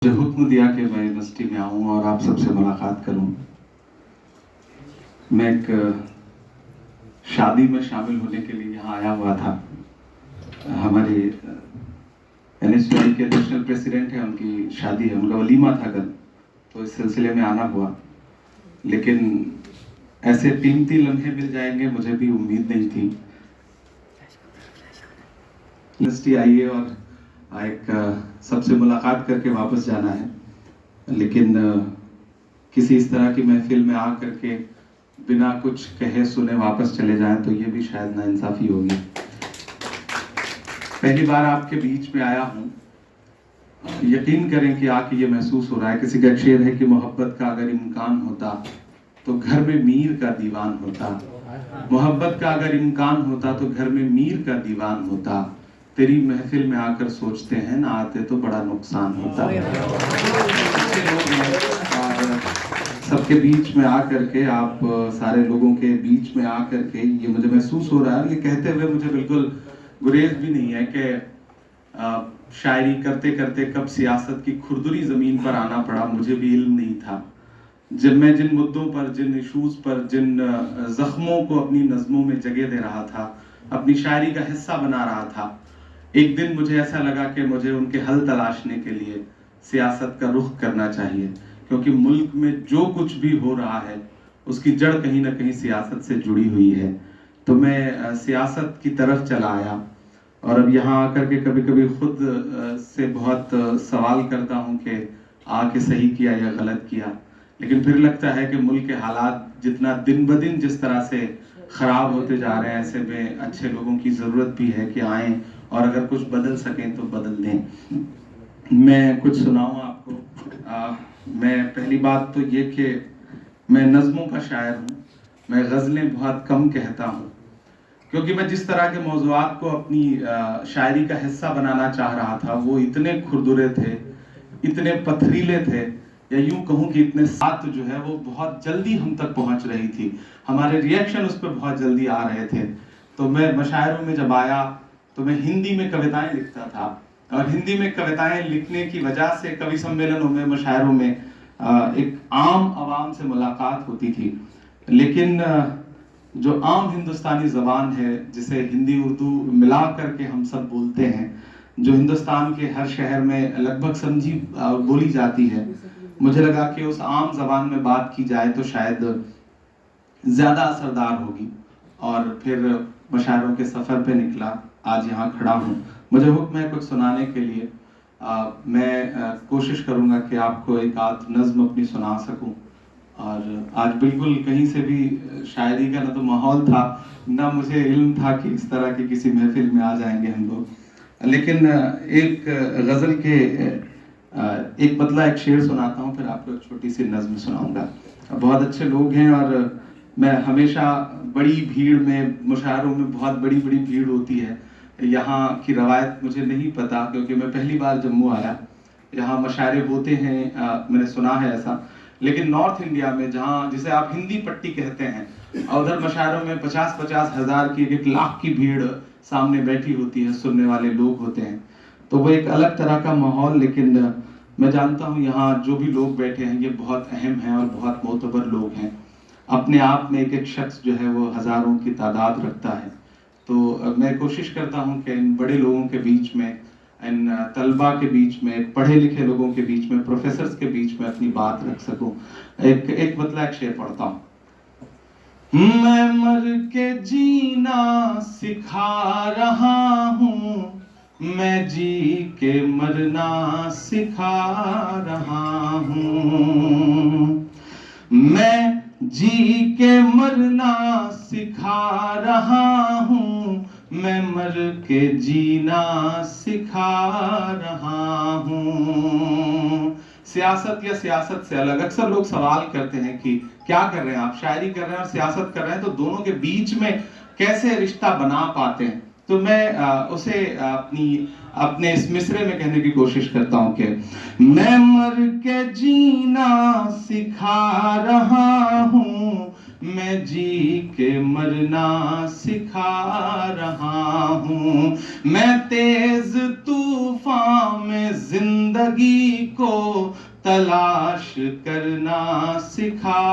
मुझे हुक्म दिया कि मैं यूनिवर्सिटी में आऊँ और आप सबसे मुलाकात करूँ। मैं एक शादी में शामिल होने के लिए यहाँ आया हुआ था। हमारे NSUI के नेशनल प्रेसिडेंट हैं, उनकी शादी है, उनका वलीमा था कल, तो इस सिलसिले में आना हुआ। लेकिन ऐसे कीमती लम्हे मिल जाएंगे मुझे भी उम्मीद नहीं थी। यूनिवर्सिटी आइए और एक सबसे मुलाकात करके वापस जाना है, लेकिन किसी इस तरह की महफिल में आ करके बिना कुछ कहे सुने वापस चले जाएं तो ये भी शायद नाइंसाफी होगी। पहली बार आपके बीच में आया हूँ। यकीन करें कि आके ये महसूस हो रहा है, किसी का शेर है कि मोहब्बत का अगर इम्कान होता तो घर में मीर का दीवान होता, मोहब्बत का अगर इम्कान होता तो घर में मीर का दीवान होता, तेरी महफिल में आकर सोचते हैं ना आते तो बड़ा नुकसान होता। सबके बीच में आकर के, आप सारे लोगों के बीच में आकर के ये मुझे महसूस हो रहा है। ये कहते हुए मुझे बिल्कुल गुरेज भी नहीं है कि शायरी करते करते कब सियासत की खुरदुरी जमीन पर आना पड़ा, मुझे भी इल्म नहीं था। जब मैं जिन मुद्दों पर, जिन इशूज पर, जिन जख्मों को अपनी नज़मों में जगह दे रहा था, अपनी शायरी का हिस्सा बना रहा था, एक दिन मुझे ऐसा लगा कि मुझे उनके हल तलाशने के लिए सियासत का रुख करना चाहिए, क्योंकि मुल्क में जो कुछ भी हो रहा है उसकी जड़ कहीं ना कहीं सियासत से जुड़ी हुई है। तो मैं सियासत की तरफ चला आया और अब यहाँ आकर के कभी कभी खुद से बहुत सवाल करता हूँ कि आके सही किया या गलत किया, लेकिन फिर लगता है कि मुल्क के हालात जितना दिन ब दिन जिस तरह से ख़राब होते जा रहे हैं, ऐसे में अच्छे लोगों की ज़रूरत भी है कि आएँ और अगर कुछ बदल सकें तो बदल दें। मैं कुछ सुनाऊँ आपको। मैं पहली बात तो ये कि मैं नज़मों का शायर हूँ, मैं गज़लें बहुत कम कहता हूँ, क्योंकि मैं जिस तरह के मौज़ूआत को अपनी शायरी का हिस्सा बनाना चाह रहा था वो इतने खुरदुरे थे, इतने पथरीले थे, या यूं कहूं कि इतने साथ जो है वो बहुत जल्दी हम तक पहुंच रही थी, हमारे रिएक्शन उस पर बहुत जल्दी आ रहे थे। तो मैं मशायरों में जब आया तो मैं हिंदी में कविताएं लिखता था, और हिंदी में कविताएं लिखने की वजह से कवि सम्मेलनों में, मशायरों में एक आम आवाम से मुलाकात होती थी। लेकिन जो आम हिंदुस्तानी ज़बान है, जिसे हिंदी उर्दू मिला करके हम सब बोलते हैं, जो हिंदुस्तान के हर शहर में लगभग समझी बोली जाती है, मुझे लगा कि उस आम ज़बान में बात की जाए तो शायद ज़्यादा असरदार होगी। और फिर मशायरों के सफ़र पे निकला, आज यहाँ खड़ा हूँ। मुझे हुक्म है कुछ सुनाने के लिए। मैं कोशिश करूँगा कि आपको एक आध नज़्म अपनी सुना सकूँ। और आज बिल्कुल कहीं से भी शायरी का ना तो माहौल था, ना मुझे इल्म था कि इस तरह की किसी महफिल में आ जाएंगे हम लोग। लेकिन एक गज़ल के एक बदला एक शेर सुनाता हूँ, फिर आपको एक छोटी सी नज़्म सुनाऊंगा। बहुत अच्छे लोग हैं और मैं हमेशा बड़ी भीड़ में, मुशायरों में बहुत बड़ी बड़ी भीड़ होती है। यहाँ की रवायत मुझे नहीं पता, क्योंकि मैं पहली बार जम्मू आया। यहाँ मुशायरे होते हैं, मैंने सुना है ऐसा, लेकिन नॉर्थ इंडिया में, जहाँ जिसे आप हिंदी पट्टी कहते हैं, उधर मुशायरों में 50-50 हज़ार की, 1 लाख की भीड़ सामने बैठी होती है, सुनने वाले लोग होते हैं, तो वो एक अलग तरह का माहौल। लेकिन मैं जानता हूँ यहाँ जो भी लोग बैठे हैं ये बहुत अहम हैं और बहुत मोतबर लोग हैं। अपने आप में एक एक शख्स जो है वो हज़ारों की तादाद रखता है। तो मैं कोशिश करता हूँ कि इन बड़े लोगों के बीच में, इन तलबा के बीच में, पढ़े लिखे लोगों के बीच में, प्रोफेसर्स के बीच में अपनी बात रख सकूं। एक मतलब एक शेर पढ़ता हूँ। मैं मर के जीना सिखा रहा हूँ, मैं जी के मरना सिखा रहा हूँ, मैं जी के मरना सिखा रहा हूँ, मैं मर के जीना सिखा रहा हूँ। सियासत या सियासत से अलग, अक्सर लोग सवाल करते हैं कि क्या कर रहे हैं आप, शायरी कर रहे हैं और सियासत कर रहे हैं, तो दोनों के बीच में कैसे रिश्ता बना पाते हैं। तो मैं उसे अपने इस मिसरे में कहने की कोशिश करता हूं कि मैं मर के जीना सिखा रहा हूँ, मैं जी के मरना सिखा रहा हूँ, मैं तेज तूफान तूफान में जिंदगी को तलाश करना सिखा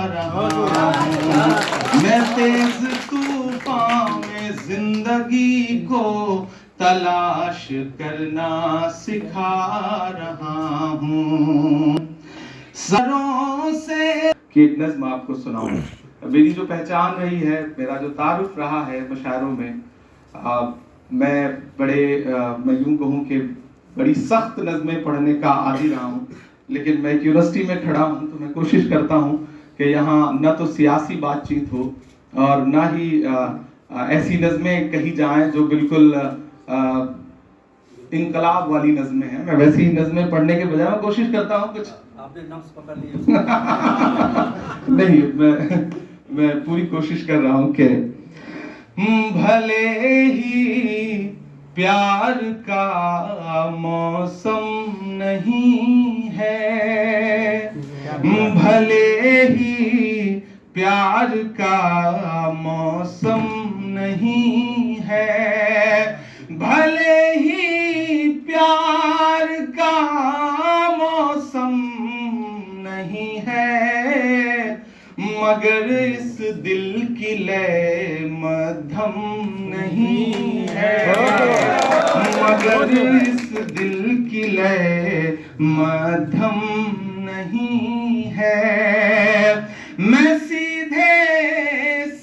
रहा हूँ। मैं तेज तूफान में जिंदगी को तलाश करना सिखा रहा हूँ। सरों से कि एक नज़्म आपको सुनाऊं। मेरी जो पहचान रही है, मेरा जो तारुफ रहा है मुशायरों में, मैं यूं कहूं कि बड़ी सख्त नज़में पढ़ने का आदी रहा हूं, लेकिन मैं एक यूनिवर्सिटी में खड़ा हूं तो मैं कोशिश करता हूं कि यहाँ न तो सियासी बातचीत हो और ना ही ऐसी नज़में कही जाएं जो बिल्कुल इनकलाब वाली नज़में हैं। मैं वैसी नज़में पढ़ने के बजाय मैं कोशिश करता हूँ कुछ आपने नफ्स पकड़ लिया नहीं, मैं पूरी कोशिश कर रहा हूँ कि भले ही प्यार का मौसम नहीं है, भले ही प्यार का मौसम नहीं है, भले ही प्यार का मौसम नहीं है, मगर इस दिल की लय मध्यम नहीं है, मगर इस दिल की लय मध्यम नहीं है। मैं सीधे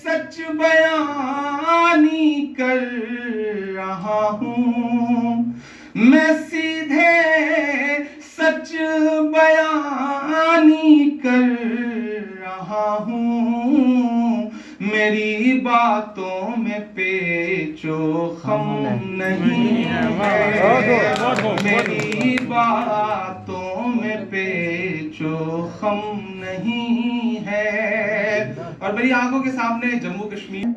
सच बयानी कर रहा हूँ, मैं सीधे सच बयानी कर रहा हूँ। मेरी बातों में पेचो खम नहीं है, मेरी बातों में पेचो खम नहीं है। और मेरी आंखों के सामने जम्मू कश्मीर